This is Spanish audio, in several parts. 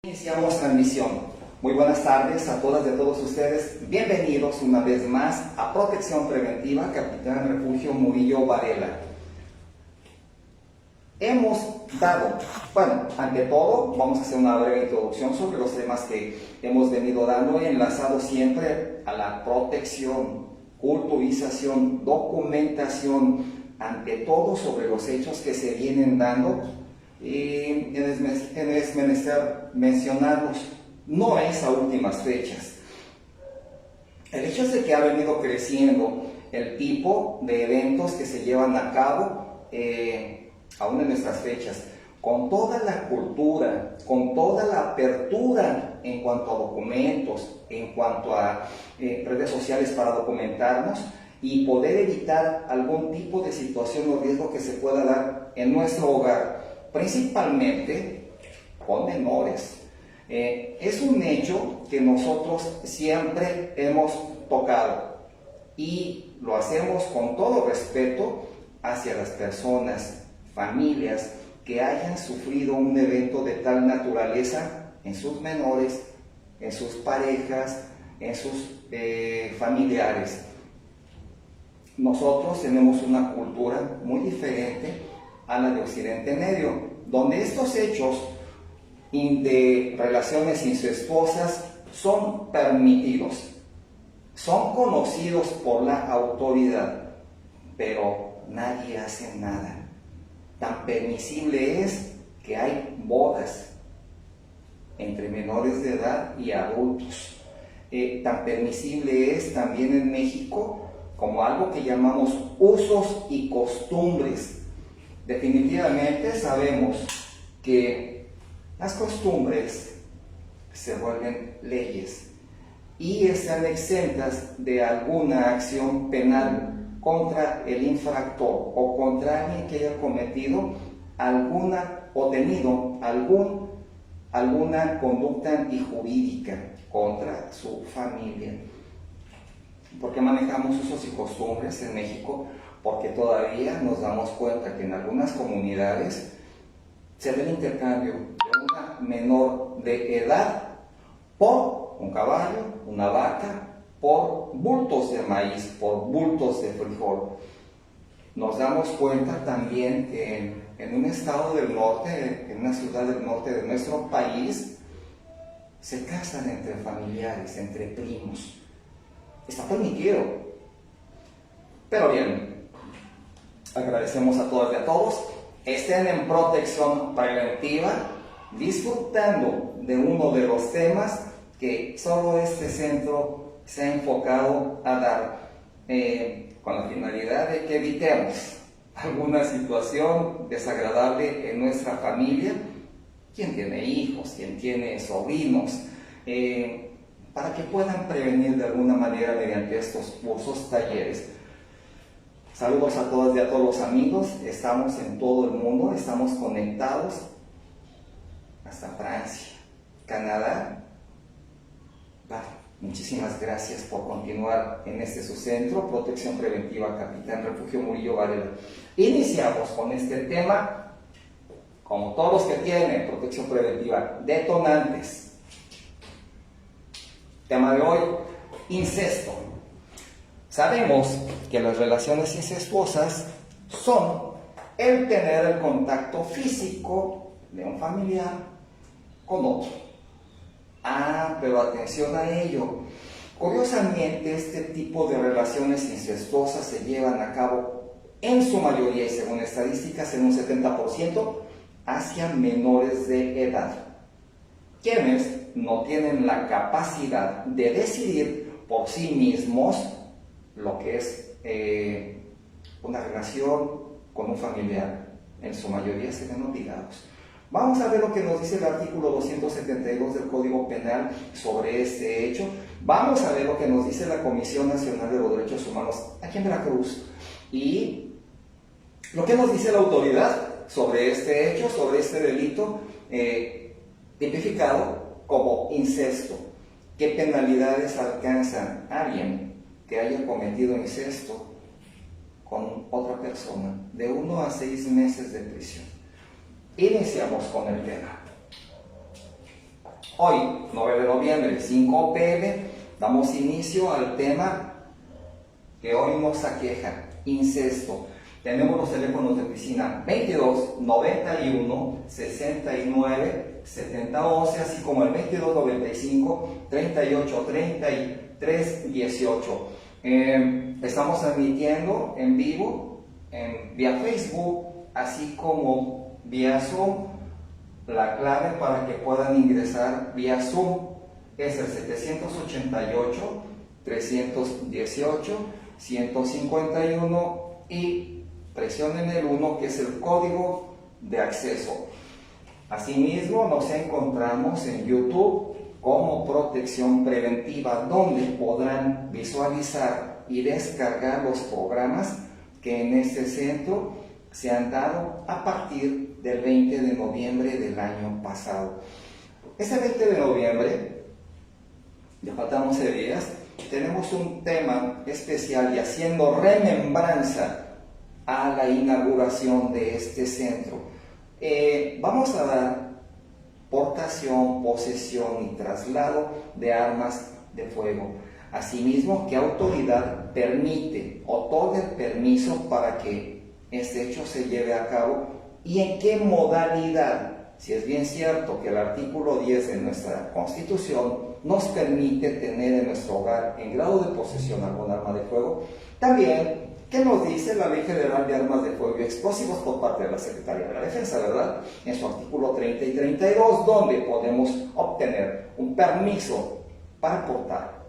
Iniciamos transmisión. Muy buenas tardes a todas y a todos ustedes. Bienvenidos una vez más a Protección Preventiva, Capitán Refugio Murillo Varela. Hemos dado, ante todo, vamos a hacer una breve introducción sobre los temas que hemos venido dando, enlazado siempre a la protección, culturización, documentación, ante todo sobre los hechos que se vienen dando. Y es menester mencionarlos, no es a últimas fechas. El hecho es de que ha venido creciendo el tipo de eventos que se llevan a cabo aún en nuestras fechas, con toda la cultura, con toda la apertura en cuanto a documentos, en cuanto a redes sociales para documentarnos y poder evitar algún tipo de situación o riesgo que se pueda dar en nuestro hogar, principalmente con menores. Es un hecho que nosotros siempre hemos tocado y lo hacemos con todo respeto hacia las personas, familias que hayan sufrido un evento de tal naturaleza en sus menores, en sus parejas, en sus familiares. Nosotros tenemos una cultura muy diferente a la de Occidente Medio, donde estos hechos de relaciones incestuosas son permitidos, son conocidos por la autoridad, pero nadie hace nada. Tan permisible es que hay bodas entre menores de edad y adultos. Tan permisible es también en México como algo que llamamos usos y costumbres. Definitivamente sabemos que las costumbres se vuelven leyes y están exentas de alguna acción penal contra el infractor o contra alguien que haya cometido alguna o tenido alguna conducta antijurídica contra su familia. ¿Por qué manejamos usos y costumbres en México? Porque todavía nos damos cuenta que en algunas comunidades se ve el intercambio de una menor de edad por un caballo, una vaca, por bultos de maíz, por bultos de frijol. Nos damos cuenta también que en un estado del norte, en una ciudad del norte de nuestro país, se casan entre familiares, entre primos. Está permitido. Pero bien, agradecemos a todas y a todos. Estén en protección preventiva, disfrutando de uno de los temas que solo este centro se ha enfocado a dar, con la finalidad de que evitemos alguna situación desagradable en nuestra familia, quien tiene hijos, quien tiene sobrinos, para que puedan prevenir de alguna manera mediante estos cursos, talleres. Saludos a todas y a todos los amigos. Estamos en todo el mundo, estamos conectados hasta Francia, Canadá. Muchísimas gracias por continuar en este su centro, Protección Preventiva, Capitán Refugio Murillo Varela. Iniciamos con este tema, como todos los que tienen protección preventiva, detonantes. Tema de hoy, incesto. Sabemos que las relaciones incestuosas son el tener el contacto físico de un familiar con otro. Pero atención a ello. Curiosamente, este tipo de relaciones incestuosas se llevan a cabo en su mayoría, y según estadísticas, en un 70%, hacia menores de edad, quienes no tienen la capacidad de decidir por sí mismos lo que es una relación con un familiar. En su mayoría se ven obligados. Vamos a ver lo que nos dice el artículo 272 del Código Penal sobre este hecho. Vamos a ver lo que nos dice la Comisión Nacional de los Derechos Humanos aquí en Veracruz y lo que nos dice la autoridad sobre este hecho, sobre este delito tipificado como incesto. ¿Qué penalidades alcanzan a alguien que haya cometido incesto con otra persona? De 1 a 6 meses de prisión. Iniciamos con el tema. Hoy, 9 de noviembre, 5 p.m., damos inicio al tema que hoy nos aqueja, incesto. Tenemos los teléfonos de oficina 22 91 69 70 11, así como el 22 95 38 33 18. Estamos transmitiendo en vivo vía Facebook, así como vía Zoom. La clave para que puedan ingresar vía Zoom es el 788 318 151 y presionen el 1, que es el código de acceso. Asimismo, nos encontramos en YouTube como Protección Preventiva, donde podrán visualizar y descargar los programas que en este centro se han dado a partir del 20 de noviembre del año pasado. Ese 20 de noviembre, ya faltan 11 días, tenemos un tema especial y haciendo remembranza a la inauguración de este centro. Vamos a dar portación, posesión y traslado de armas de fuego. Asimismo, ¿qué autoridad permite, otorga el permiso para que este hecho se lleve a cabo y en qué modalidad? Si es bien cierto que el artículo 10 de nuestra Constitución nos permite tener en nuestro hogar en grado de posesión algún arma de fuego, también, ¿qué nos dice la Ley Federal de Armas de Fuego y Explosivos por parte de la Secretaría de la Defensa, verdad? En su artículo 30 y 32, donde podemos obtener un permiso para portar,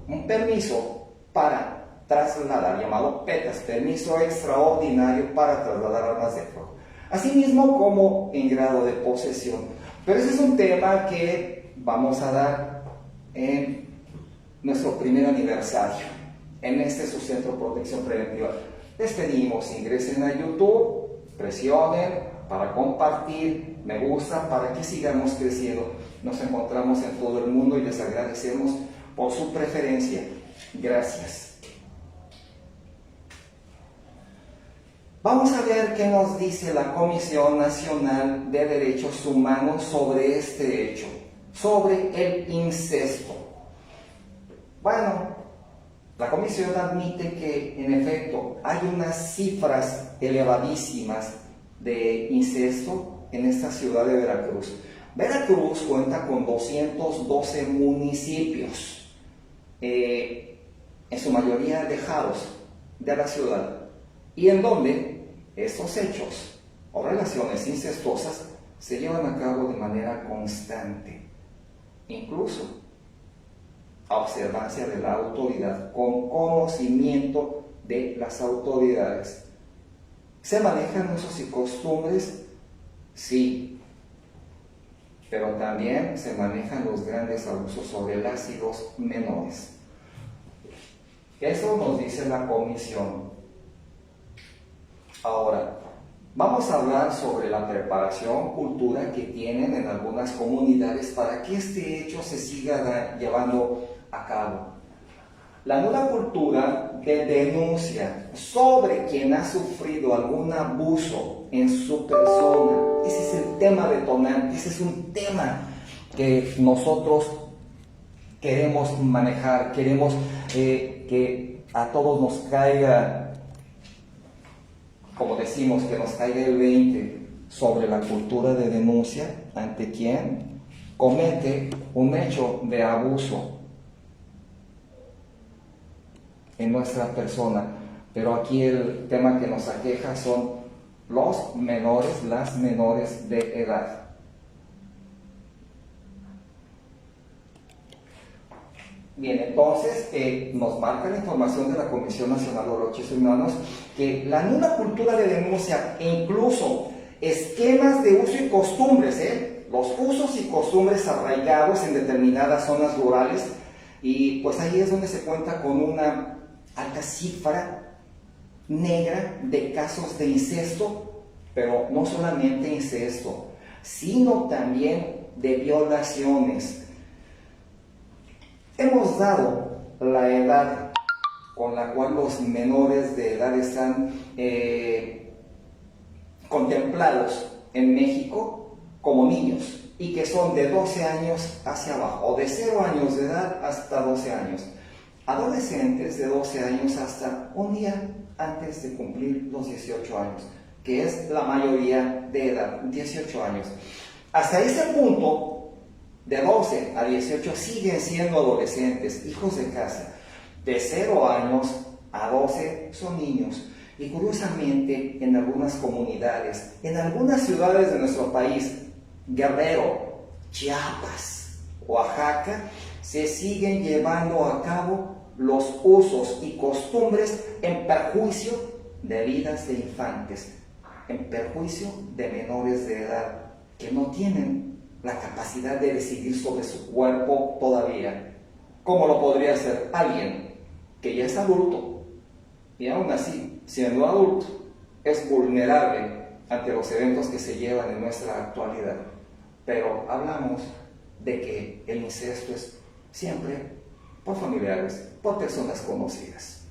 un permiso para trasladar, llamado PETAS, permiso extraordinario para trasladar armas de fuego, asimismo como en grado de posesión. Pero ese es un tema que vamos a dar en nuestro primer aniversario, en este su centro de protección preventiva. Les pedimos, ingresen a YouTube, presionen para compartir, me gusta, para que sigamos creciendo. Nos encontramos en todo el mundo y les agradecemos por su preferencia. Gracias. Vamos a ver qué nos dice la Comisión Nacional de Derechos Humanos sobre este hecho, sobre el incesto. Bueno, la Comisión admite que, en efecto, hay unas cifras elevadísimas de incesto en esta ciudad de Veracruz. Veracruz cuenta con 212 municipios, en su mayoría alejados de la ciudad, y en donde estos hechos o relaciones incestuosas se llevan a cabo de manera constante, incluso a observancia de la autoridad, con conocimiento de las autoridades. ¿Se manejan usos y costumbres? Sí, pero también se manejan los grandes abusos sobre las y los menores. Eso nos dice la Comisión. Ahora, vamos a hablar sobre la preparación, cultura que tienen en algunas comunidades para que este hecho se siga llevando a cabo. La nueva cultura de denuncia sobre quien ha sufrido algún abuso en su persona, ese es el tema detonante, ese es un tema que nosotros queremos manejar, queremos que a todos nos caiga, como decimos, que nos caiga el 20 sobre la cultura de denuncia ante quien comete un hecho de abuso en nuestra persona. Pero aquí el tema que nos aqueja son los menores, las menores de edad. Bien, entonces nos marca la información de la Comisión Nacional de Derechos Humanos que la nueva cultura de denuncia e incluso esquemas de uso y costumbres, los usos y costumbres arraigados en determinadas zonas rurales, y pues ahí es donde se cuenta con una alta cifra negra de casos de incesto, pero no solamente incesto, sino también de violaciones. Hemos dado la edad con la cual los menores de edad están contemplados en México como niños y que son de 12 años hacia abajo, o de 0 años de edad hasta 12 años. Adolescentes de 12 años hasta un día antes de cumplir los 18 años, que es la mayoría de edad, 18 años. Hasta ese punto, de 12 a 18 siguen siendo adolescentes, hijos de casa. De 0 años a 12 son niños. Y curiosamente, en algunas comunidades, en algunas ciudades de nuestro país, Guerrero, Chiapas, Oaxaca, se siguen llevando a cabo los usos y costumbres en perjuicio de vidas de infantes, en perjuicio de menores de edad que no tienen la capacidad de decidir sobre su cuerpo todavía, como lo podría hacer alguien que ya es adulto y aún así, siendo adulto, es vulnerable ante los eventos que se llevan en nuestra actualidad. Pero hablamos de que el incesto es siempre por familiares, por personas conocidas.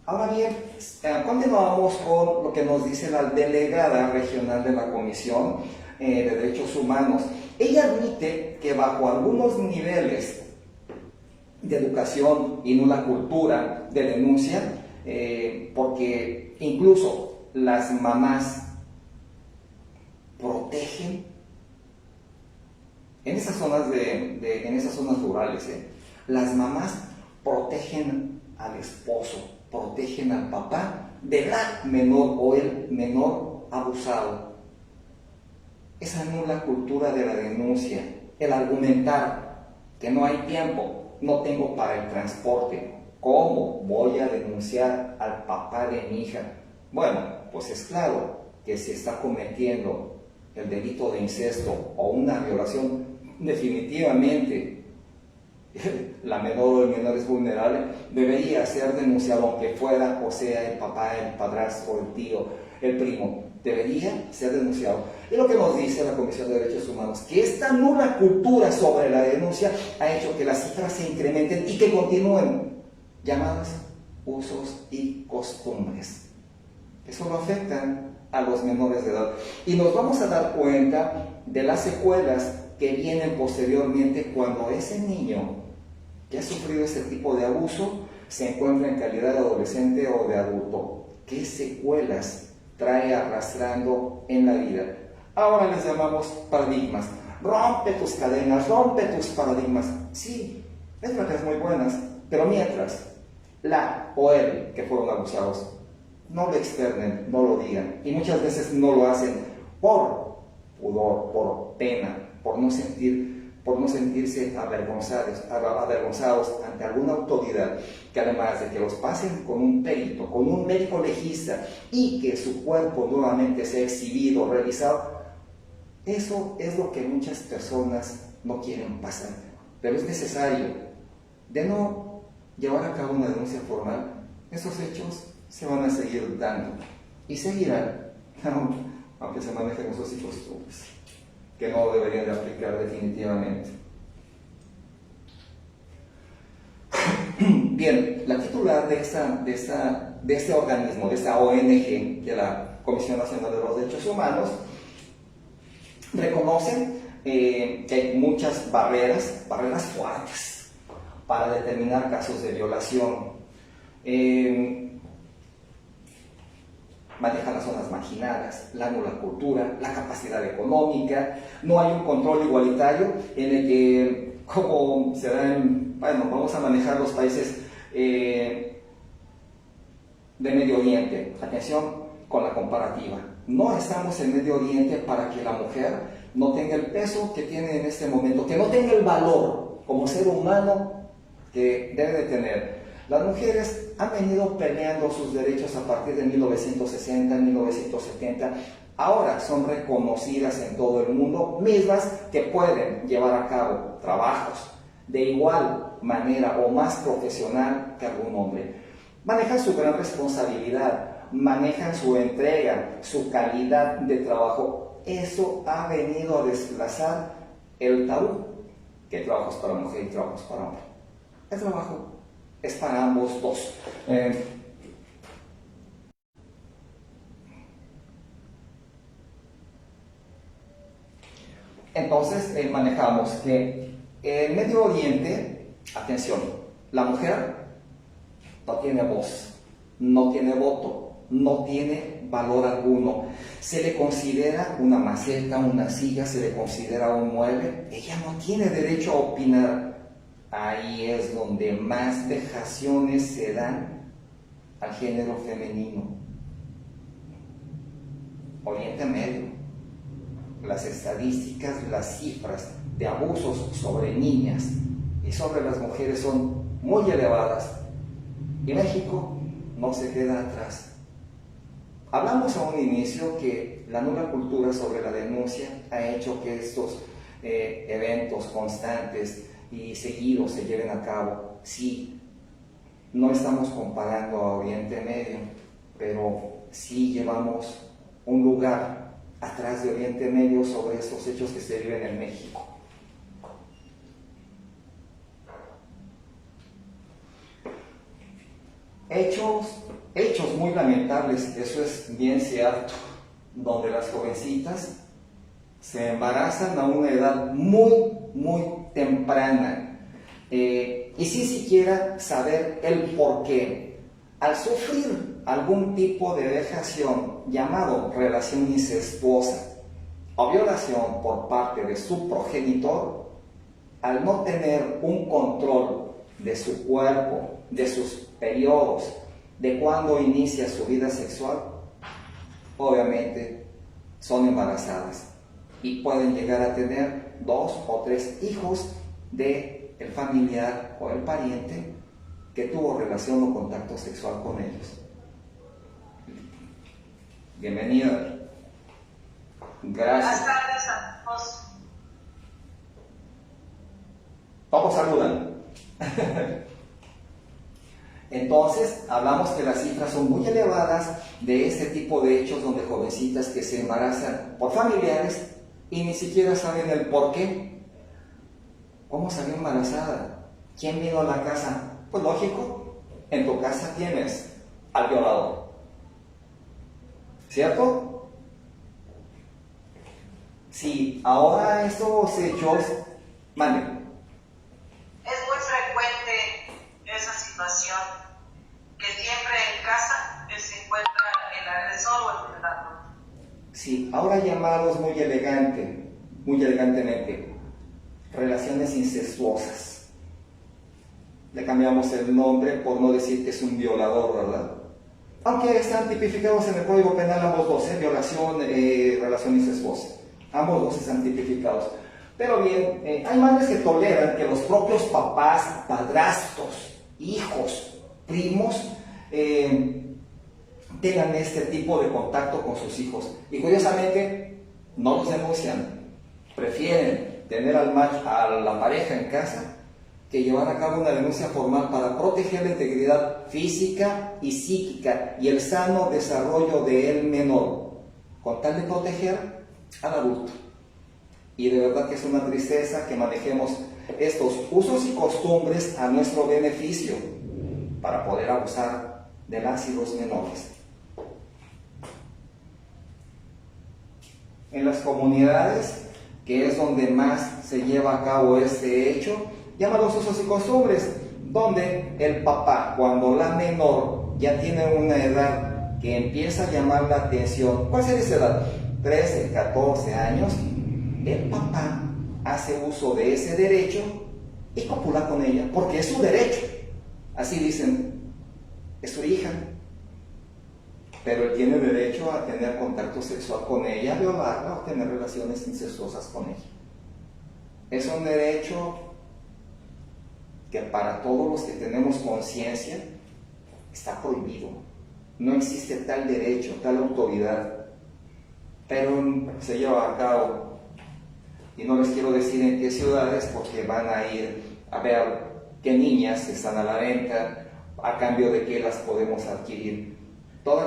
Ahora bien, continuamos con lo que nos dice la delegada regional de la Comisión de Derechos Humanos. Ella admite que bajo algunos niveles de educación y no la cultura de denuncia, porque incluso las mamás protegen en esas zonas en esas zonas rurales, las mamás protegen al esposo, protegen al papá de la menor o el menor abusado. Esa nula cultura de la denuncia, el argumentar que no hay tiempo, no tengo para el transporte, ¿cómo voy a denunciar al papá de mi hija? Bueno, pues es claro que si está cometiendo el delito de incesto o una violación, definitivamente la menor o el menor es vulnerable, debería ser denunciado, aunque fuera o sea el papá, el padrastro, el tío, el primo, debería ser denunciado. Y lo que nos dice la Comisión de Derechos Humanos, que esta nula cultura sobre la denuncia ha hecho que las cifras se incrementen y que continúen llamadas usos y costumbres que solo afectan a los menores de edad. Y nos vamos a dar cuenta de las secuelas que vienen posteriormente cuando ese niño que ha sufrido ese tipo de abuso se encuentra en calidad de adolescente o de adulto. ¿Qué secuelas trae arrastrando en la vida? Ahora les llamamos paradigmas. Rompe tus cadenas, rompe tus paradigmas. Sí, es verdad, es muy buenas, pero mientras la o él que fueron abusados no lo externen, no lo digan, y muchas veces no lo hacen por pudor, por pena, por no sentirse avergonzados ante alguna autoridad, que además de que los pasen con un perito, con un médico legista, y que su cuerpo nuevamente sea exhibido, revisado. Eso es lo que muchas personas no quieren pasar, pero es necesario. De no llevar a cabo una denuncia formal, esos hechos se van a seguir dando y seguirán, aunque se manejen esos y costumbres que no deberían de aplicar definitivamente. Bien, la titular de este organismo, de esta ONG, de la Comisión Nacional de los Derechos Humanos, reconoce que hay muchas barreras fuertes para determinar casos de violación. Manejan las zonas marginadas, la nula cultura, la capacidad económica, no hay un control igualitario en el que, como se da vamos a manejar los países de Medio Oriente. Atención con la comparativa. No estamos en Medio Oriente para que la mujer no tenga el peso que tiene en este momento, que no tenga el valor como ser humano que debe de tener. Las mujeres han venido peleando sus derechos a partir de 1960, 1970. Ahora son reconocidas en todo el mundo, mismas que pueden llevar a cabo trabajos de igual manera o más profesional que algún hombre. Manejan su gran responsabilidad, manejan su entrega, su calidad de trabajo. Eso ha venido a desplazar el tabú, que trabajos para mujer y trabajos para hombre. El trabajo es para ambos dos. Entonces manejamos que en Medio Oriente, atención, la mujer no tiene voz, no tiene voto, no tiene valor alguno. Se le considera una maceta, una silla, se le considera un mueble. Ella no tiene derecho a opinar. Ahí es donde más vejaciones se dan al género femenino. Oriente Medio. Las estadísticas, las cifras de abusos sobre niñas y sobre las mujeres son muy elevadas. Y México no se queda atrás. Hablamos a un inicio que la nula cultura sobre la denuncia ha hecho que estos eventos constantes y seguidos se lleven a cabo. Sí, no estamos comparando a Oriente Medio, pero sí llevamos un lugar atrás de Oriente Medio sobre estos hechos que se viven en México. Hechos muy lamentables, eso es bien cierto, donde las jovencitas se embarazan a una edad muy temprana, y sin siquiera saber el por qué. Al sufrir algún tipo de vejación llamado relación incestuosa o violación por parte de su progenitor, al no tener un control de su cuerpo, de sus periodos, de cuándo inicia su vida sexual, obviamente son embarazadas y pueden llegar a tener 2 o 3 hijos del familiar o el pariente que tuvo relación o contacto sexual con ellos. Bienvenida. Gracias. Buenas tardes a todos. Todos saludan. Entonces, hablamos que las cifras son muy elevadas de este tipo de hechos donde jovencitas que se embarazan por familiares y ni siquiera saben el por qué. ¿Cómo salió embarazada? ¿Quién vino a la casa? Pues lógico, en tu casa tienes al violador. ¿Cierto? Sí, ahora estos hechos... Mande. Es muy frecuente esa situación, que siempre en casa se encuentra el agresor o el violador. Sí, ahora llamados muy elegantemente, relaciones incestuosas. Le cambiamos el nombre por no decir que es un violador, ¿verdad? Aunque están tipificados en el Código Penal ambos dos, violación, relación incestuosa. Ambos dos están tipificados. Pero bien, hay madres que toleran que los propios papás, padrastros, hijos, primos, tengan este tipo de contacto con sus hijos. Y curiosamente, no los denuncian. Prefieren tener a la pareja en casa que llevar a cabo una denuncia formal para proteger la integridad física y psíquica y el sano desarrollo del menor, con tal de proteger al adulto. Y de verdad que es una tristeza que manejemos estos usos y costumbres a nuestro beneficio para poder abusar de las y los menores. En las comunidades, que es donde más se lleva a cabo este hecho, llamados usos y costumbres, donde el papá, cuando la menor ya tiene una edad que empieza a llamar la atención, ¿cuál sería esa edad? 13, 14 años, el papá hace uso de ese derecho y copula con ella, porque es su derecho. Así dicen, es su hija, pero él tiene derecho a tener contacto sexual con ella, a violarla o tener relaciones incestuosas con ella. Es un derecho que para todos los que tenemos conciencia está prohibido. No existe tal derecho, tal autoridad, pero se lleva a cabo. Y no les quiero decir en qué ciudades, porque van a ir a ver qué niñas están a la venta, a cambio de qué las podemos adquirir.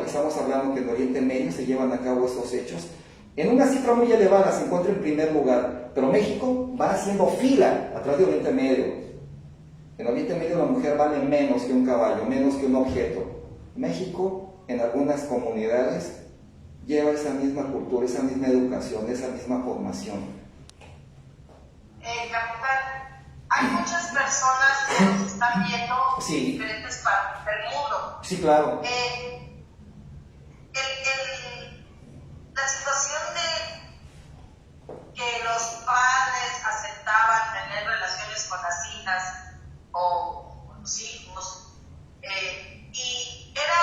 Estamos hablando que en Oriente Medio se llevan a cabo estos hechos en una cifra muy elevada, se encuentra en primer lugar, pero México va haciendo fila atrás de Oriente Medio. En Oriente Medio la mujer vale menos que un caballo, menos que un objeto. México, en algunas comunidades, lleva esa misma cultura, esa misma educación, esa misma formación. personas que nos están viendo Sí. en diferentes partes del mundo. Sí, claro. La situación de que los padres aceptaban tener relaciones con las hijas o con los hijos, y era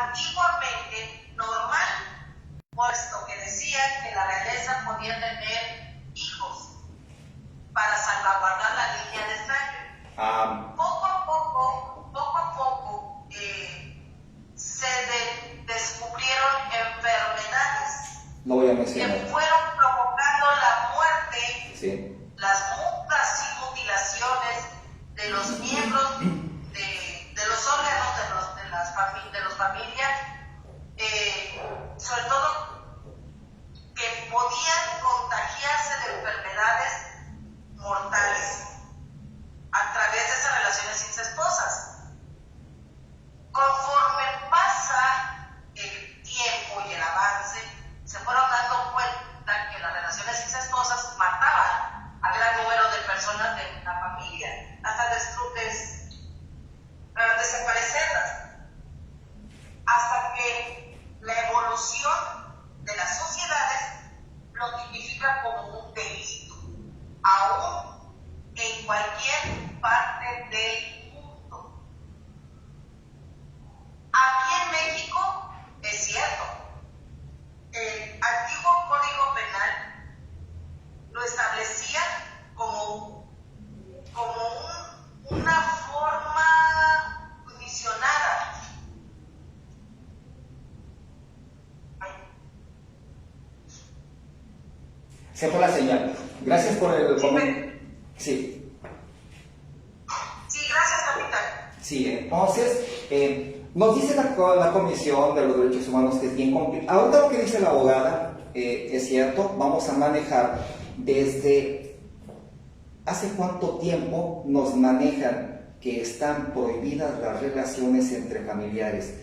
antiguamente normal, puesto que decían que la realeza podía tener hijos para salvaguardar la línea de sangre. Poco a poco, se descubrieron enfermedades Lo voy a que mencionar. fueron provocando la muerte, Sí. las mutas y mutilaciones de los miembros de los órganos de los familiares, sobre todo que podían contagiarse de enfermedades mortales a través de esas relaciones incestuosas. Conforme pasa el tiempo y el avance, se fueron dando cuenta que las relaciones incestuosas mataban a gran número de personas de una familia, hasta desaparecerlas, hasta que la evolución de las sociedades lo tipifica como un delito, aún en cualquier parte del mundo. Aquí en México, es cierto, el antiguo Código Penal lo establecía como una forma condicionada. Se fue la señal. Gracias por el comentario. Sí. Sí, gracias, capitán. Sí, entonces, nos dice la Comisión de los Derechos Humanos que es bien complicado. Ahorita lo que dice la abogada es cierto, vamos a manejar desde hace cuánto tiempo nos manejan que están prohibidas las relaciones entre familiares.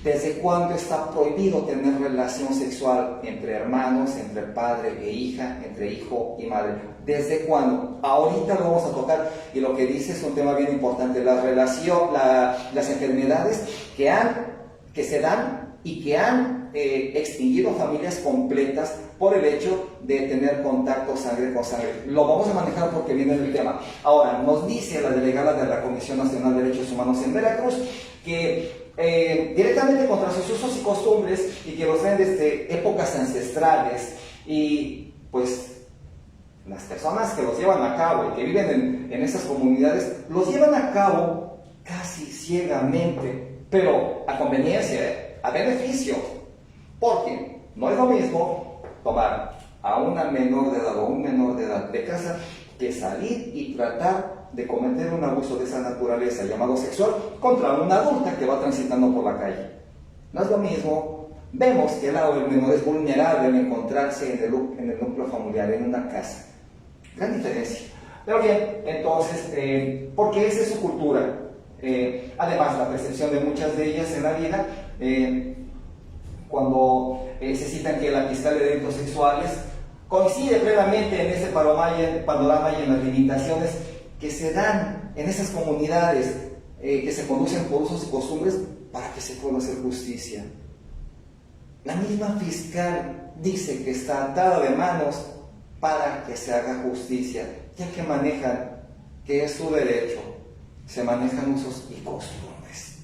¿Desde cuándo está prohibido tener relación sexual entre hermanos, entre padre e hija, entre hijo y madre? ¿Desde cuándo? Ahorita lo vamos a tocar y lo que dice es un tema bien importante, las enfermedades que se dan y que han extinguido familias completas por el hecho de tener contacto sangre con sangre. Lo vamos a manejar porque viene el tema. Ahora, nos dice la delegada de la Comisión Nacional de Derechos Humanos en Veracruz que directamente contra sus usos y costumbres y que los traen desde épocas ancestrales y pues las personas que los llevan a cabo y que viven en esas comunidades los llevan a cabo casi ciegamente, pero a conveniencia, a beneficio, porque no es lo mismo tomar a una menor de edad o un menor de edad de casa que salir y tratar de cometer un abuso de esa naturaleza llamado sexual contra una adulta que va transitando por la calle. No es lo mismo. Vemos que el lado del menor es vulnerable al encontrarse en el núcleo familiar, en una casa. Gran diferencia. Pero bien, entonces, porque esa es su cultura. Además, la percepción de muchas de ellas en la vida, cuando se citan que la fiscal de delitos sexuales coincide plenamente en ese panorama y en las limitaciones que se dan en esas comunidades que se conducen por usos y costumbres para que se pueda hacer justicia. La misma fiscal dice que está atada de manos para que se haga justicia, ya que manejan, que es su derecho, se manejan usos y costumbres.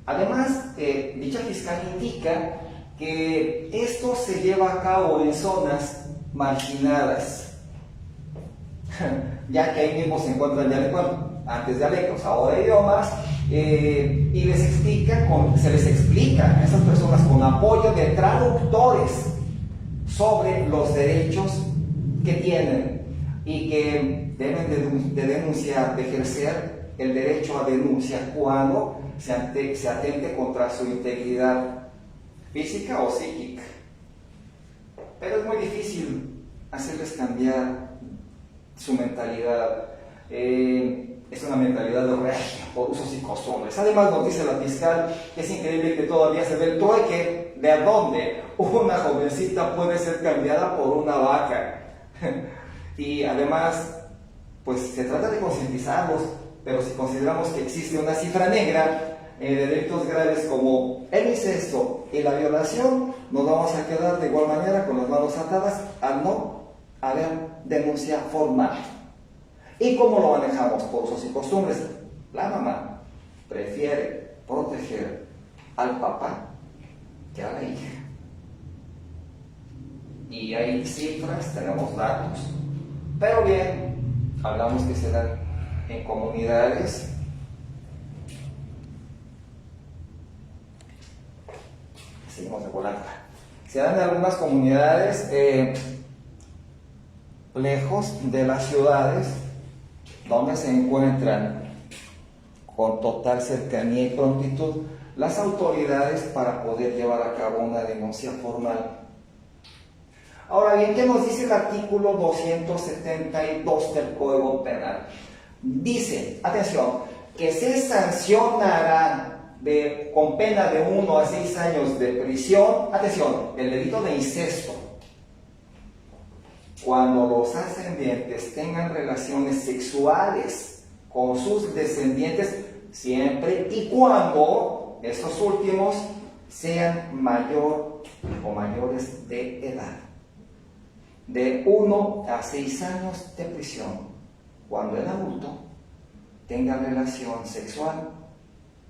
Además, dicha fiscal indica que esto se lleva a cabo en zonas marginadas, ya que ahí mismo se encuentran antes dialectos, ahora idiomas, y se les explica a esas personas con apoyo de traductores sobre los derechos que tienen y que deben de denunciar, de ejercer el derecho a denuncia cuando se atente contra su integridad física o psíquica. Pero es muy difícil hacerles cambiar su mentalidad. es una mentalidad de régimen por usos y costumbres. Además, nos dice la fiscal que es increíble que todavía se ve el trueque de dónde una jovencita puede ser cambiada por una vaca. Y además, pues se trata de concientizarlos, pero si consideramos que existe una cifra negra de delitos graves como el incesto y la violación, nos vamos a quedar de igual manera con las manos atadas al no haber denuncia formal. ¿Y cómo lo manejamos? Por usos y costumbres. La mamá prefiere proteger al papá que a la hija. Y hay cifras, tenemos datos, pero bien, hablamos que se dan en comunidades seguimos de volando. Se dan en algunas comunidades lejos de las ciudades, donde se encuentran con total cercanía y prontitud las autoridades para poder llevar a cabo una denuncia formal. Ahora bien, ¿qué nos dice el artículo 272 del Código Penal? Dice, atención, que se sancionará con pena de 1 a 6 años de prisión, atención, el delito de incesto, cuando los ascendientes tengan relaciones sexuales con sus descendientes, siempre y cuando esos últimos sean mayor o mayores de edad. De 1 a 6 años de prisión, cuando el adulto tenga relación sexual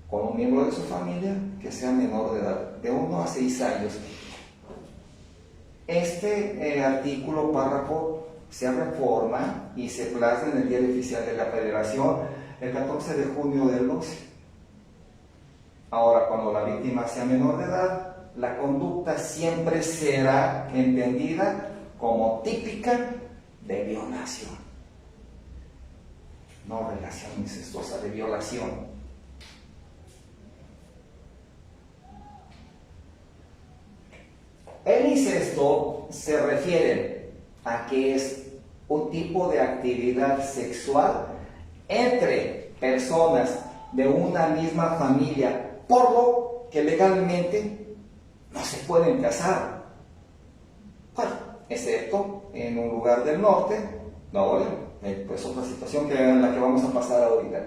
con un miembro de su familia que sea menor de edad, de 1 a 6 años. Este artículo, párrafo, se reforma y se plasma en el Diario Oficial de la Federación el 14 de junio del 12. Ahora, cuando la víctima sea menor de edad, la conducta siempre será entendida como típica de violación. No relación incestuosa, de violación. El incesto se refiere a que es un tipo de actividad sexual entre personas de una misma familia, por lo que legalmente no se pueden casar. Bueno, excepto en un lugar del norte, Nuevo León, pues otra situación que en la que vamos a pasar ahorita.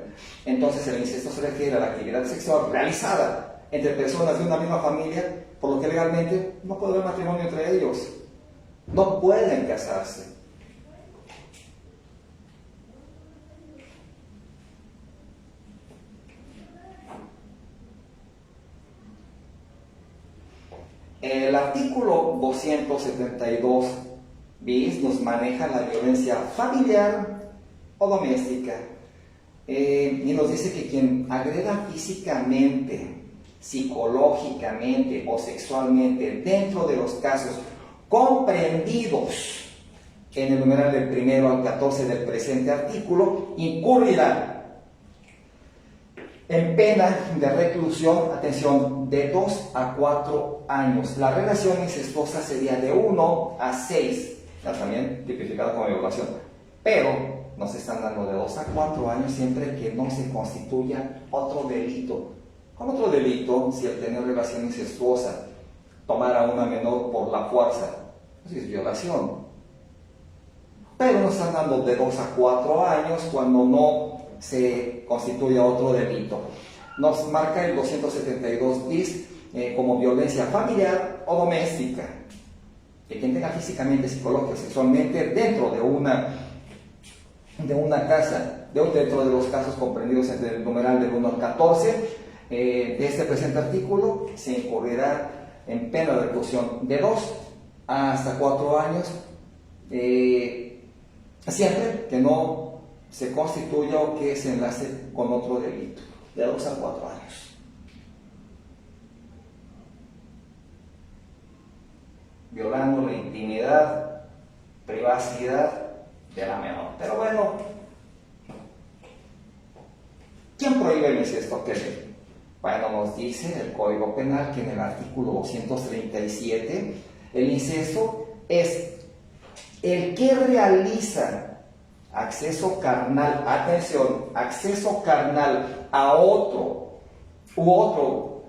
Entonces el incesto se refiere a la actividad sexual realizada entre personas de una misma familia, por lo que legalmente no puede haber matrimonio entre ellos, no pueden casarse. El artículo 272 bis nos maneja la violencia familiar o doméstica y nos dice que quien agreda físicamente, psicológicamente o sexualmente dentro de los casos comprendidos en el numeral del 1 al 14 del presente artículo, incurrirá en pena de reclusión, atención, de 2 a 4 años. La relación incestuosa sería de 1 a 6, también tipificada como violación, pero nos están dando de 2 a 4 años siempre que no se constituya otro delito. Con otro delito, si el tener relación incestuosa, tomar a una menor por la fuerza, eso es violación. Pero nos están dando de 2 a 4 años cuando no se constituya otro delito. Nos marca el 272 bis como violencia familiar o doméstica. Que quien tenga físicamente, psicológica o sexualmente dentro de una casa, dentro de los casos comprendidos entre el numeral del 1 al 14, de este presente artículo, se incurrirá en pena de reclusión de 2 hasta 4 años, siempre que no se constituya o que se enlace con otro delito, de 2 a 4 años. Violando la intimidad, privacidad de la menor. Pero bueno, ¿quién prohíbe el incesto? ¿Qué ley? Bueno, nos dice el Código Penal que en el artículo 237 el incesto es el que realiza acceso carnal, atención, acceso carnal a otro u otro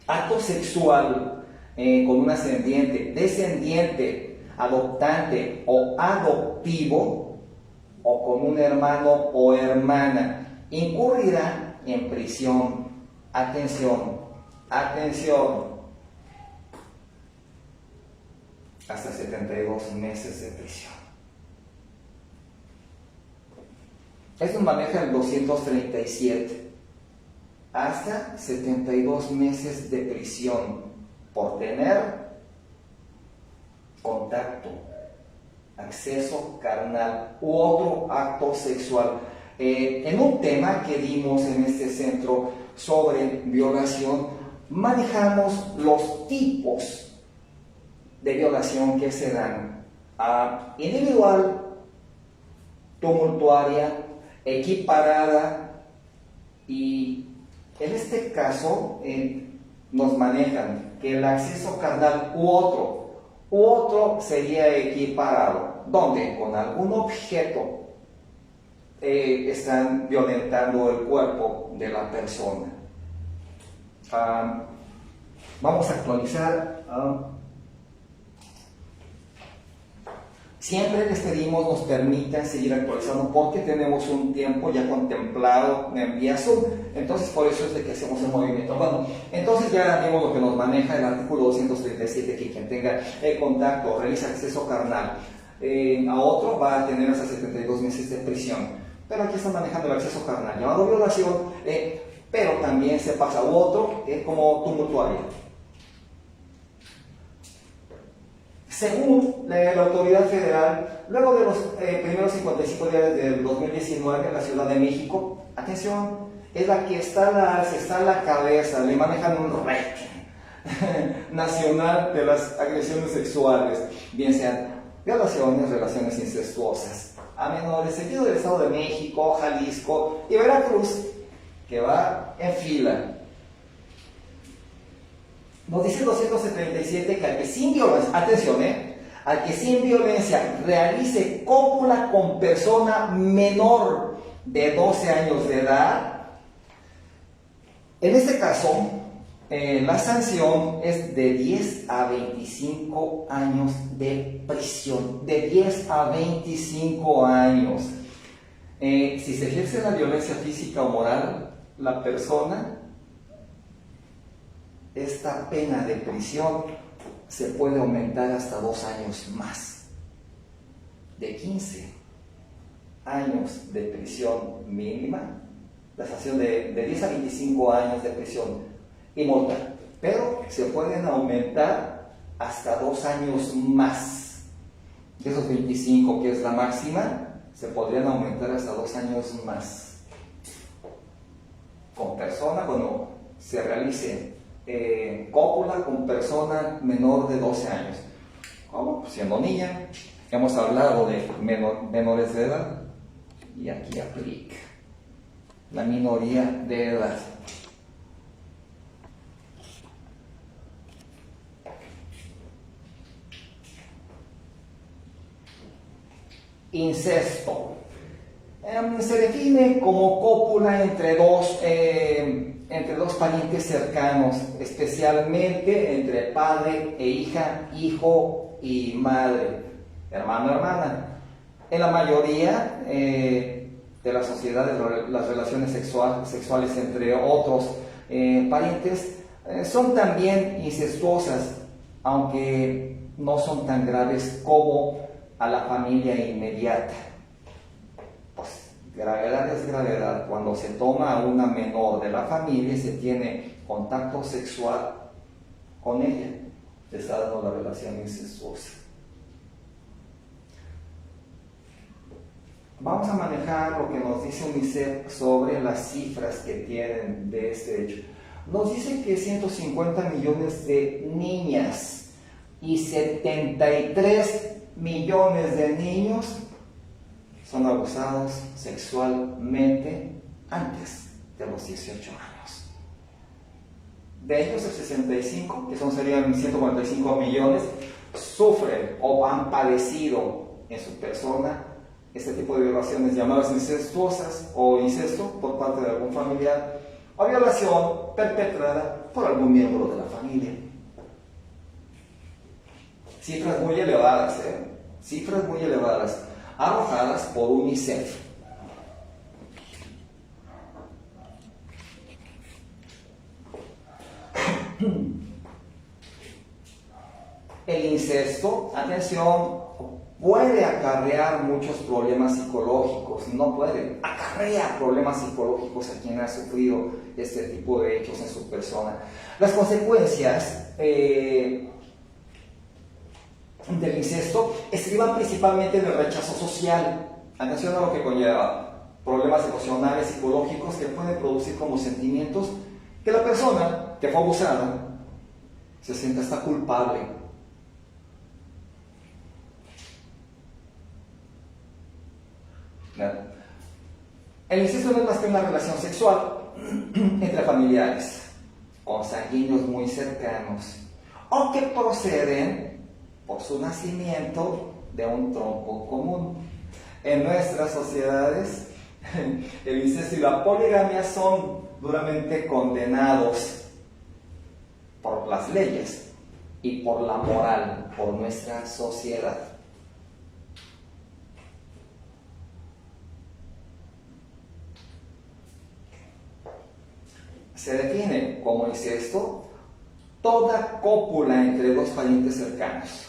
acto sexual con un ascendiente, descendiente, adoptante o adoptivo, o con un hermano o hermana, incurrirá en prisión. Atención, atención, hasta 72 meses de prisión. Esto maneja el 237. Hasta 72 meses de prisión por tener contacto, acceso carnal u otro acto sexual. En un tema que dimos en este centro sobre violación, manejamos los tipos de violación que se dan: individual, tumultuaria, equiparada, y en este caso nos manejan que el acceso carnal u otro sería equiparado, donde con algún objeto están violentando el cuerpo de la persona. Vamos a actualizar. Siempre les pedimos nos permitan seguir actualizando porque tenemos un tiempo ya contemplado en vía Zoom. Entonces, por eso es de que hacemos el movimiento. Bueno, entonces ya vimos lo que nos maneja el artículo 237, que quien tenga contacto o realiza acceso carnal a otro va a tener hasta 72 meses de prisión. Pero aquí están manejando el acceso carnal, llamado violación, pero también se pasa a otro como tumultuaria. Según la autoridad federal, luego de los primeros 55 días del 2019, la Ciudad de México, atención, es la que está a la alza, está a la cabeza, le manejan un ranking nacional de las agresiones sexuales, bien sean violaciones, relaciones incestuosas a menores, seguido del Estado de México, Jalisco y Veracruz, que va en fila. Nos dice el 237 que al que sin violencia, atención, al que sin violencia realice cópula con persona menor de 12 años de edad, en este caso, la sanción es de 10 a 25 años de prisión, de 10 a 25 años. Si se ejerce la violencia física o moral, la persona, esta pena de prisión se puede aumentar hasta 2 años más, de 15 años de prisión mínima, la sanción de 10 a 25 años de prisión y multa, pero se pueden aumentar hasta 2 años más. De esos 25, que es la máxima, se podrían aumentar hasta 2 años más. Con persona, cuando se realice cópula con persona menor de 12 años. ¿Cómo? Pues siendo niña. Hemos hablado de menores de edad y aquí aplica la minoría de edad. Incesto. Se define como cópula entre dos parientes cercanos, especialmente entre padre e hija, hijo y madre, hermano, hermana. En la mayoría de las sociedades, las relaciones sexuales entre otros parientes son también incestuosas, aunque no son tan graves como a la familia inmediata. Pues gravedad es gravedad. Cuando se toma a una menor de la familia y se tiene contacto sexual con ella, se está dando la relación incestuosa. Vamos a manejar lo que nos dice UNICEF sobre las cifras que tienen de este hecho. Nos dice que 150 millones de niñas y 73 millones de niños son abusados sexualmente antes de los 18 años. De ellos, el 65, que serían 145 millones, sufren o han padecido en su persona este tipo de violaciones llamadas incestuosas o incesto por parte de algún familiar, o violación perpetrada por algún miembro de la familia. Cifras muy elevadas, cifras muy elevadas, arrojadas por UNICEF. El incesto, atención, puede acarrear muchos problemas psicológicos, no puede, acarrea problemas psicológicos a quien ha sufrido este tipo de hechos en su persona. Las consecuencias del incesto estriban principalmente en el rechazo social. Atención a lo que conlleva problemas emocionales, psicológicos que pueden producir como sentimientos que la persona que fue abusada se sienta hasta culpable. El incesto no es más que una relación sexual entre familiares, consanguíneos muy cercanos, o que proceden por su nacimiento de un tronco común. En nuestras sociedades, el incesto y la poligamia son duramente condenados por las leyes y por la moral, por nuestra sociedad. Se define como incesto toda cópula entre dos parientes cercanos,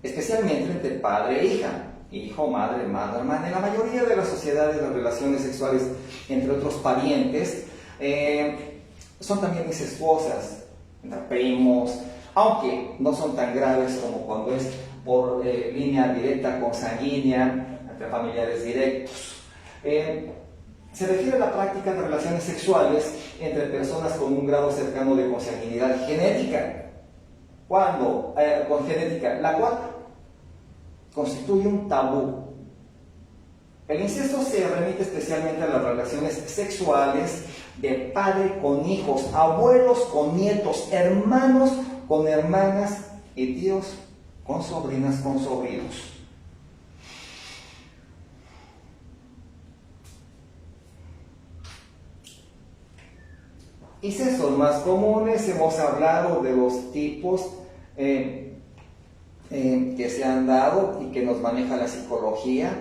especialmente entre padre e hija, hijo, madre, hermano, hermana. En la mayoría de las sociedades, las relaciones sexuales entre otros parientes son también incestuosas, entre primos, aunque no son tan graves como cuando es por línea directa consanguínea, entre familiares directos. Se refiere a la práctica de relaciones sexuales entre personas con un grado cercano de consanguinidad genética, la cual constituye un tabú. El incesto se remite especialmente a las relaciones sexuales de padre con hijos, abuelos con nietos, hermanos con hermanas y tíos con sobrinas, con sobrinos. Incestos más comunes, hemos hablado de los tipos que se han dado y que nos maneja la psicología: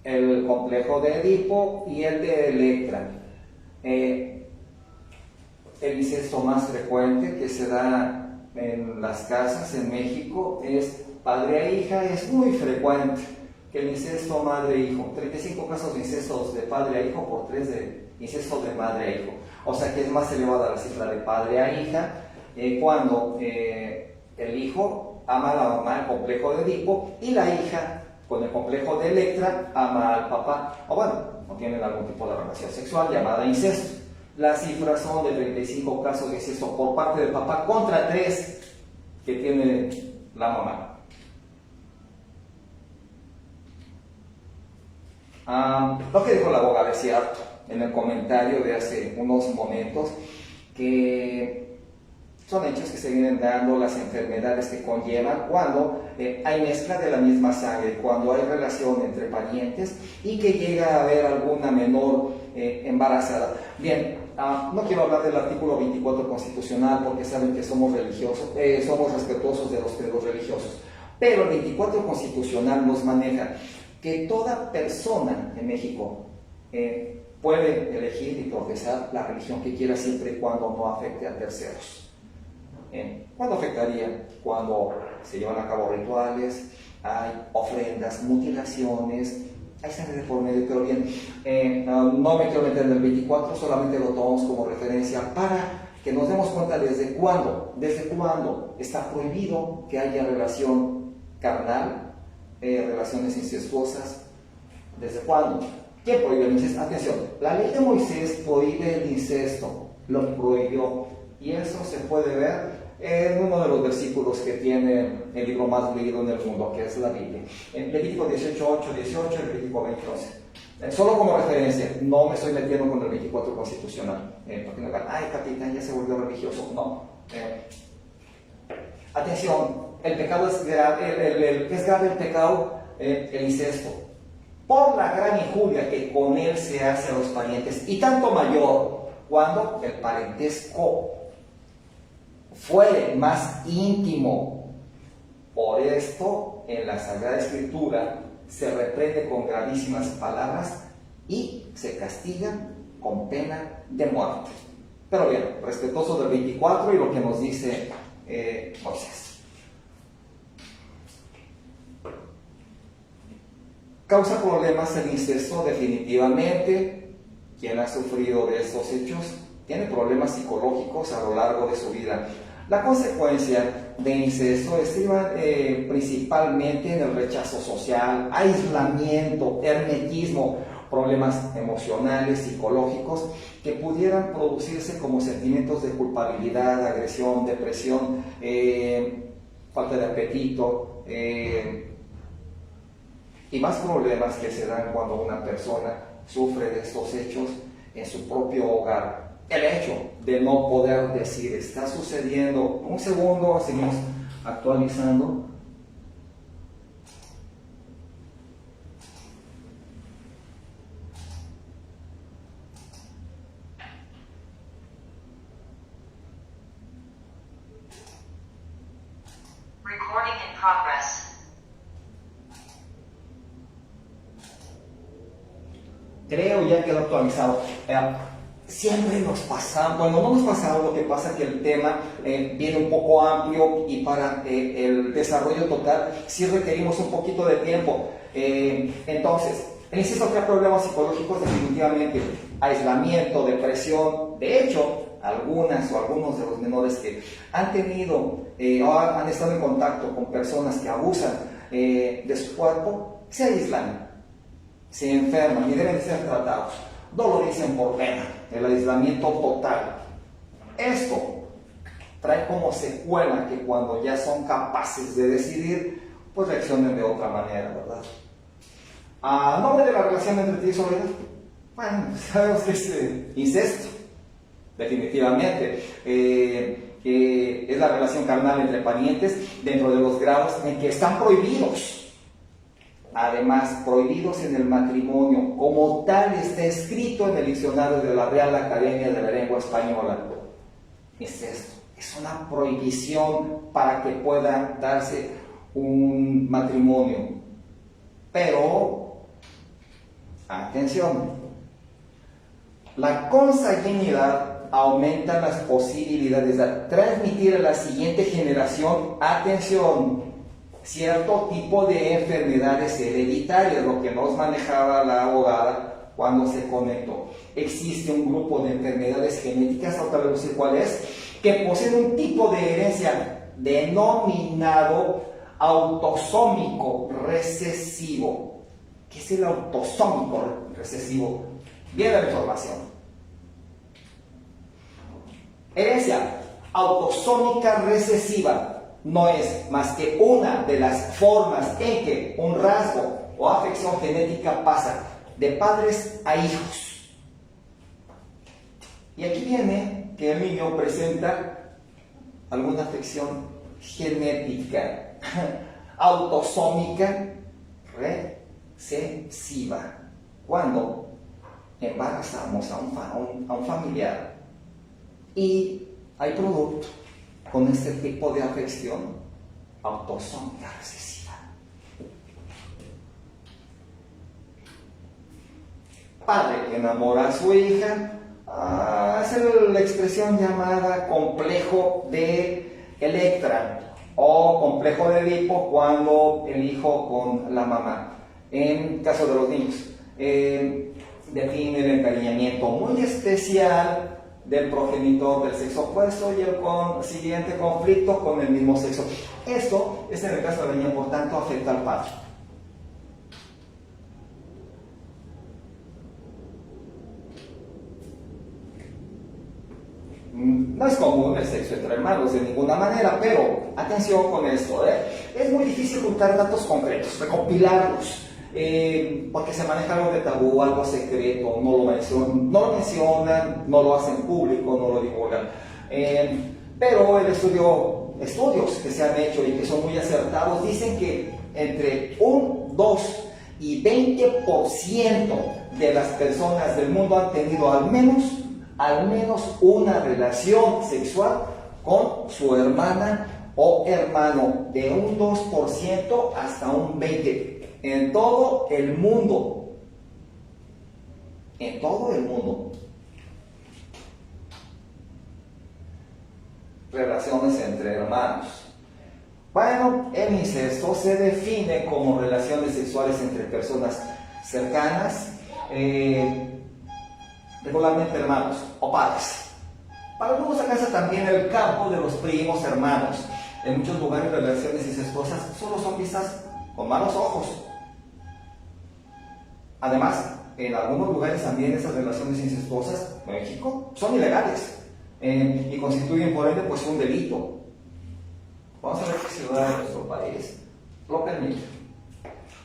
el complejo de Edipo y el de Electra. El incesto más frecuente que se da en las casas en México es padre a hija. Es muy frecuente que el incesto madre-hijo, 35 casos de incestos de padre a hijo por 3 de incesto de madre a hijo. O sea que es más elevada la cifra de padre a hija cuando el hijo ama a la mamá, el complejo de Edipo, y la hija, con el complejo de Electra, ama al papá, o bueno, no tienen algún tipo de relación sexual llamada incesto. Las cifras son de 35 casos de incesto por parte del papá contra 3 que tiene la mamá. Lo que dijo la abogada es cierto en el comentario de hace unos momentos, que son hechos que se vienen dando, las enfermedades que conllevan cuando hay mezcla de la misma sangre, cuando hay relación entre parientes y que llega a haber alguna menor embarazada. Bien, no quiero hablar del artículo 24 constitucional porque saben que somos religiosos, somos respetuosos de los credos religiosos, pero el 24 constitucional nos maneja que toda persona en México puede elegir y profesar la religión que quiera siempre y cuando no afecte a terceros. ¿Cuándo afectaría? Cuando se llevan a cabo rituales, hay ofrendas, mutilaciones, hay sangre de por medio, pero bien, no me quiero meter en el 24, solamente lo tomamos como referencia para que nos demos cuenta desde cuándo está prohibido que haya relación carnal, relaciones incestuosas. ¿Desde cuándo? ¿Quién prohíbe el incesto? Atención, la ley de Moisés prohíbe el incesto, lo prohibió, y eso se puede ver en uno de los versículos que tiene el libro más leído en el mundo, que es la Biblia, en Levítico 18:8, 18, y Levítico 20:11. Solo como referencia, no me estoy metiendo con el 24 constitucional, porque no digan, ay capitán, ya se volvió religioso. No. Atención, el pecado es grave, es grave el pecado el incesto, por la gran injuria que con él se hace a los parientes, y tanto mayor cuando el parentesco fuere más íntimo. Por esto, en la Sagrada Escritura se reprende con gravísimas palabras y se castiga con pena de muerte. Pero bien, respetuoso del 24 y lo que nos dice Moisés. Causa problemas el incesto definitivamente. Quien ha sufrido de estos hechos tiene problemas psicológicos a lo largo de su vida. La consecuencia de incesto estriba principalmente en el rechazo social, aislamiento, hermetismo, problemas emocionales, psicológicos, que pudieran producirse como sentimientos de culpabilidad, agresión, depresión, falta de apetito, y más problemas que se dan cuando una persona sufre de estos hechos en su propio hogar. El hecho de no poder decir, está sucediendo, un segundo, seguimos actualizando. Recording in progress. Creo ya quedó actualizado. Siempre nos pasamos, bueno, no nos pasamos, lo que pasa es que el tema viene un poco amplio y para el desarrollo total sí requerimos un poquito de tiempo. Entonces, el incesto crea problemas psicológicos definitivamente, aislamiento, depresión. De hecho, algunas o algunos de los menores que han tenido o han estado en contacto con personas que abusan de su cuerpo, se aíslan, se enferman y deben ser tratados. No lo dicen por pena, el aislamiento total. Esto trae como secuela que cuando ya son capaces de decidir, pues reaccionen de otra manera, ¿verdad? ¿A nombre de la relación entre ti y soledad? Bueno, sabemos que es incesto, definitivamente. Es la relación carnal entre parientes dentro de los grados en que están prohibidos. Además, prohibidos en el matrimonio, como tal está escrito en el diccionario de la Real Academia de la Lengua Española. Es esto, es una prohibición para que pueda darse un matrimonio. Pero, atención, la consanguinidad aumenta las posibilidades de transmitir a la siguiente generación, atención, cierto tipo de enfermedades hereditarias, lo que nos manejaba la abogada cuando se conectó. Existe un grupo de enfermedades genéticas, ahorita les voy a decir cuál es, que poseen un tipo de herencia denominado autosómico recesivo. ¿Qué es el autosómico recesivo? Viene la información. Herencia autosómica recesiva no es más que una de las formas en que un rasgo o afección genética pasa de padres a hijos. Y aquí viene que el niño presenta alguna afección genética autosómica recesiva. Cuando embarazamos a un familiar y hay producto con este tipo de afección autosómica recesiva. Padre que enamora a su hija, es la expresión llamada complejo de Electra o complejo de Edipo cuando el hijo con la mamá. En caso de los niños, define el encariñamiento muy especial del progenitor del sexo opuesto y el siguiente conflicto con el mismo sexo. Esto es en el caso de la niña, por tanto, afecta al padre. No es común el sexo entre hermanos de ninguna manera, pero atención con esto, es muy difícil juntar datos concretos, recopilarlos. Porque se maneja algo de tabú, algo secreto, no lo mencionan, no lo hacen público, no lo divulgan. Pero estudios que se han hecho y que son muy acertados dicen que entre 1 2 y 20% de las personas del mundo han tenido al menos una relación sexual con su hermana o hermano, de un 2% hasta un 20% en todo el mundo. En todo el mundo. Relaciones entre hermanos. Bueno, el incesto se define como relaciones sexuales entre personas cercanas, regularmente hermanos o padres. Para algunos alcanza también el campo de los primos hermanos. En muchos lugares las relaciones incestuosas solo son vistas con malos ojos. Además, en algunos lugares también esas relaciones incestuosas, en México, son ilegales y constituyen por ende pues un delito. Vamos a ver qué ciudad de nuestro país lo permite.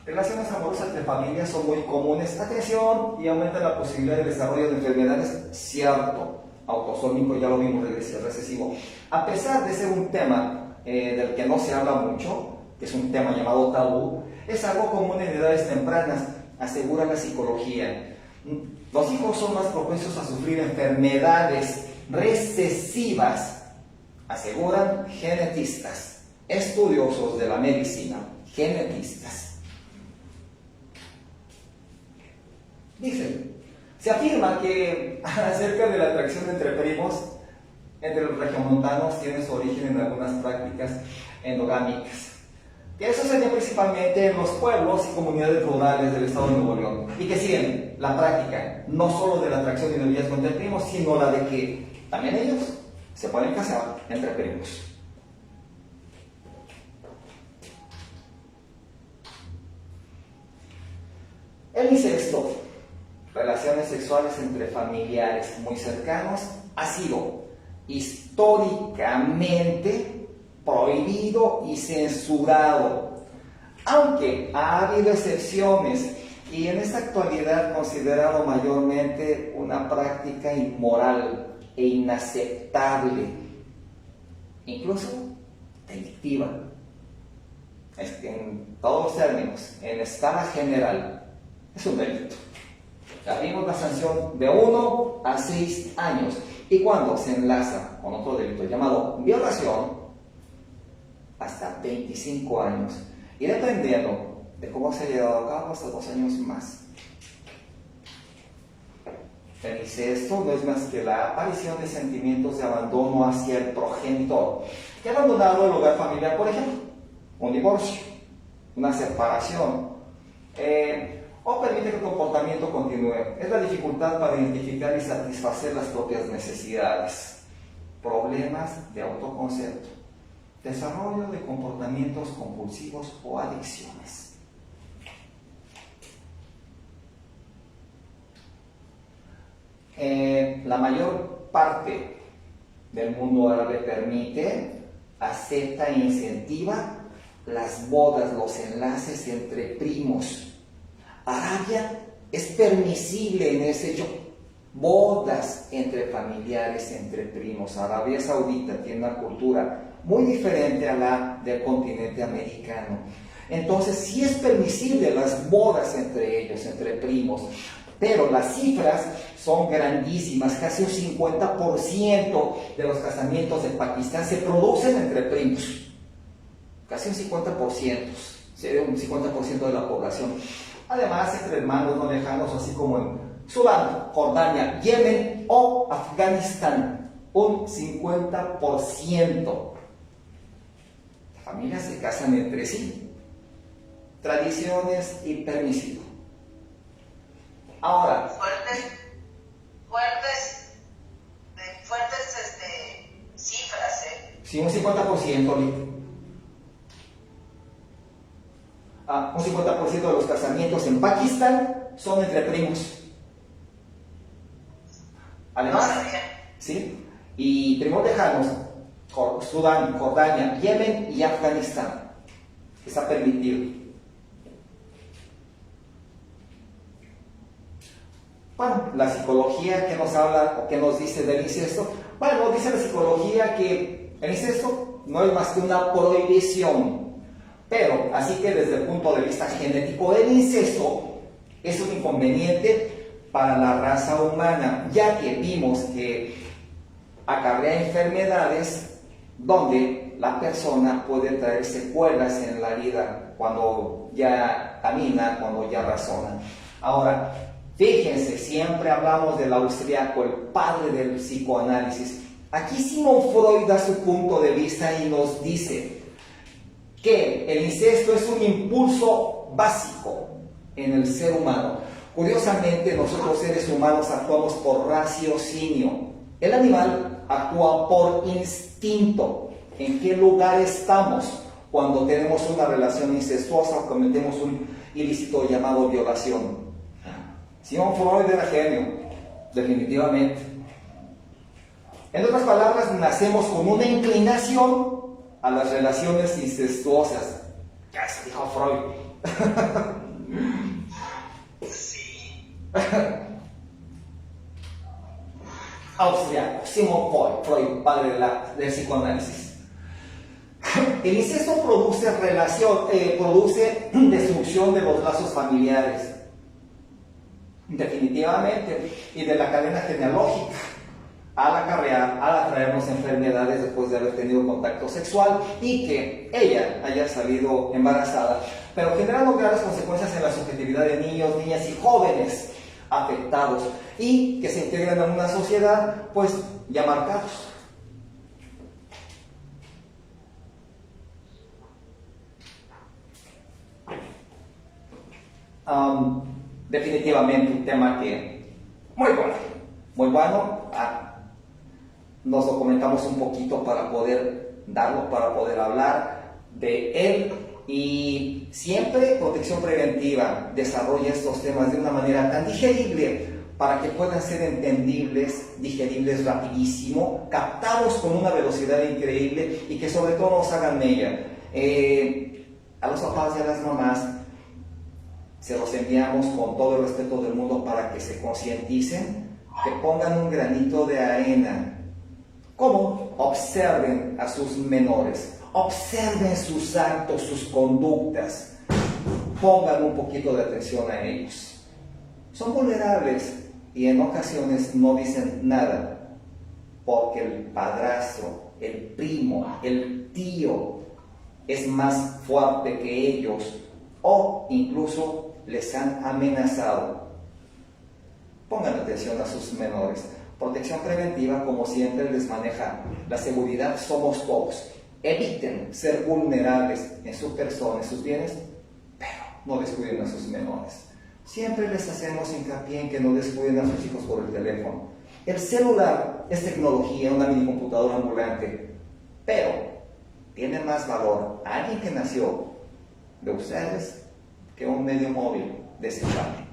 Relaciones amorosas entre familias son muy comunes. Atención, y aumentan la posibilidad de desarrollo de enfermedades, cierto, autosómico, ya lo vimos, recesivo. A pesar de ser un tema del que no se habla mucho, que es un tema llamado tabú, es algo común en edades tempranas, asegura la psicología. Los hijos son más propensos a sufrir enfermedades recesivas, aseguran genetistas, estudiosos de la medicina, genetistas. Dicen, se afirma que acerca de la atracción entre primos, entre los regiomontanos, tiene su origen en algunas prácticas endogámicas. Que eso se dio principalmente en los pueblos y comunidades rurales del estado de Nuevo León, y que siguen la práctica, no solo de la atracción y el noviazgo entre primos, sino la de que también ellos se pueden casar entre primos. El incesto, relaciones sexuales entre familiares muy cercanos, ha sido históricamente prohibido y censurado, aunque ha habido excepciones y en esta actualidad considerado mayormente una práctica inmoral e inaceptable, incluso delictiva, en todos los términos, en escala general, es un delito. Ya vimos la sanción de 1 a 6 años, y cuando se enlaza con otro delito llamado violación, hasta 25 años, y dependiendo de cómo se ha llevado a cabo, hasta 2 años más. El incesto no es más que la aparición de sentimientos de abandono hacia el progenitor, que ha abandonado el hogar familiar, por ejemplo, un divorcio, una separación, o permite que el comportamiento continúe. Es la dificultad para identificar y satisfacer las propias necesidades, problemas de autoconcepto, desarrollo de comportamientos compulsivos o adicciones. La mayor parte del mundo árabe permite, acepta e incentiva las bodas, los enlaces entre primos. Arabia es permisible en ese hecho. Bodas entre familiares, entre primos. Arabia Saudita tiene una cultura muy diferente a la del continente americano. Entonces sí es permisible las bodas entre ellos, entre primos, pero las cifras son grandísimas. Casi un 50% de los casamientos de Pakistán se producen entre primos. Casi un 50%, sería un 50% de la población. Además, entre hermanos no lejanos, así como en Sudán, Jordania, Yemen o Afganistán, un 50%. Familias se casan entre sí, tradiciones y permisivo. Ahora, fuertes cifras, sí, un 50%, un 50% de los casamientos en Pakistán son entre primos. Además, ¿sí? Y primos lejanos, Sudán, Jordania, Yemen y Afganistán, está permitido. Bueno, la psicología que nos habla o que nos dice del incesto, bueno, dice la psicología que el incesto no es más que una prohibición Pero, así que desde el punto de vista genético, el incesto es un inconveniente para la raza humana, ya que vimos que acarrea enfermedades donde la persona puede traer secuelas en la vida cuando ya camina, cuando ya razona. Ahora, fíjense, siempre hablamos del austriaco, el padre del psicoanálisis. Aquí Sigmund Freud da su punto de vista y nos dice que el incesto es un impulso básico en el ser humano. Curiosamente, nosotros seres humanos actuamos por raciocinio. El animal actúa por instinto. ¿En qué lugar estamos cuando tenemos una relación incestuosa o cometemos un ilícito llamado violación? Sigmund Freud era genio, definitivamente. En otras palabras, nacemos con una inclinación a las relaciones incestuosas. Ya se dijo Freud. Sí. Austriaco, Sigmund Freud, padre del psicoanálisis. El incesto produce destrucción de los lazos familiares, definitivamente, y de la cadena genealógica, al atraernos enfermedades después de haber tenido contacto sexual y que ella haya salido embarazada, pero generando graves consecuencias en la subjetividad de niños, niñas y jóvenes afectados y que se integran en una sociedad pues ya marcados. Definitivamente un tema que muy bueno. Nos documentamos un poquito para poder darlo, para poder hablar de él, y siempre Protección Preventiva desarrolla estos temas de una manera tan digerible para que puedan ser entendibles, digeribles rapidísimo, captados con una velocidad increíble y que sobre todo nos hagan mella. A los papás y a las mamás se los enviamos con todo el respeto del mundo para que se concienticen, que pongan un granito de arena. ¿Cómo? Observen a sus menores, observen sus actos, sus conductas, pongan un poquito de atención a ellos. Son vulnerables y en ocasiones no dicen nada, porque el padrastro, el primo, el tío es más fuerte que ellos o incluso les han amenazado. Pongan atención a sus menores. Protección Preventiva, como siempre, les maneja la seguridad. Somos todos. Eviten ser vulnerables en su persona, en sus bienes, pero no descuiden a sus menores. Siempre les hacemos hincapié en que no descuiden a sus hijos por el teléfono. El celular es tecnología, una mini computadora ambulante, pero tiene más valor alguien que nació de ustedes que un medio móvil desechable.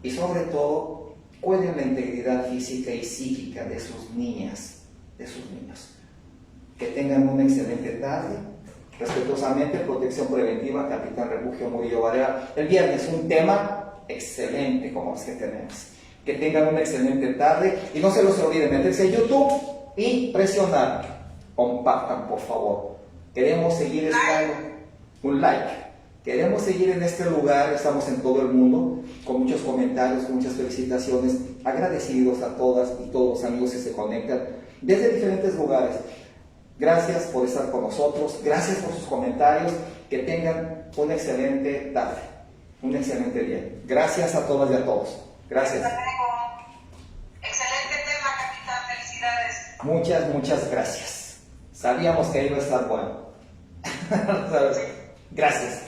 Y sobre todo, cuiden la integridad física y psíquica de sus niñas, de sus niños. Que tengan una excelente tarde. Respetuosamente, Protección Preventiva, Capitán Refugio Murillo Varela. El viernes un tema excelente como los que tenemos. Que tengan una excelente tarde y no se los olviden meterse a YouTube y presionar. Compartan, por favor. Queremos seguir estando. Un like. Queremos seguir en este lugar, estamos en todo el mundo, con muchos comentarios, con muchas felicitaciones, agradecidos a todas y todos los amigos que se conectan desde diferentes lugares. Gracias por estar con nosotros, gracias por sus comentarios, que tengan una excelente tarde, un excelente día. Gracias a todas y a todos. Gracias. Excelente tema, capitán, felicidades. Muchas gracias. Sabíamos que iba a estar bueno. Gracias.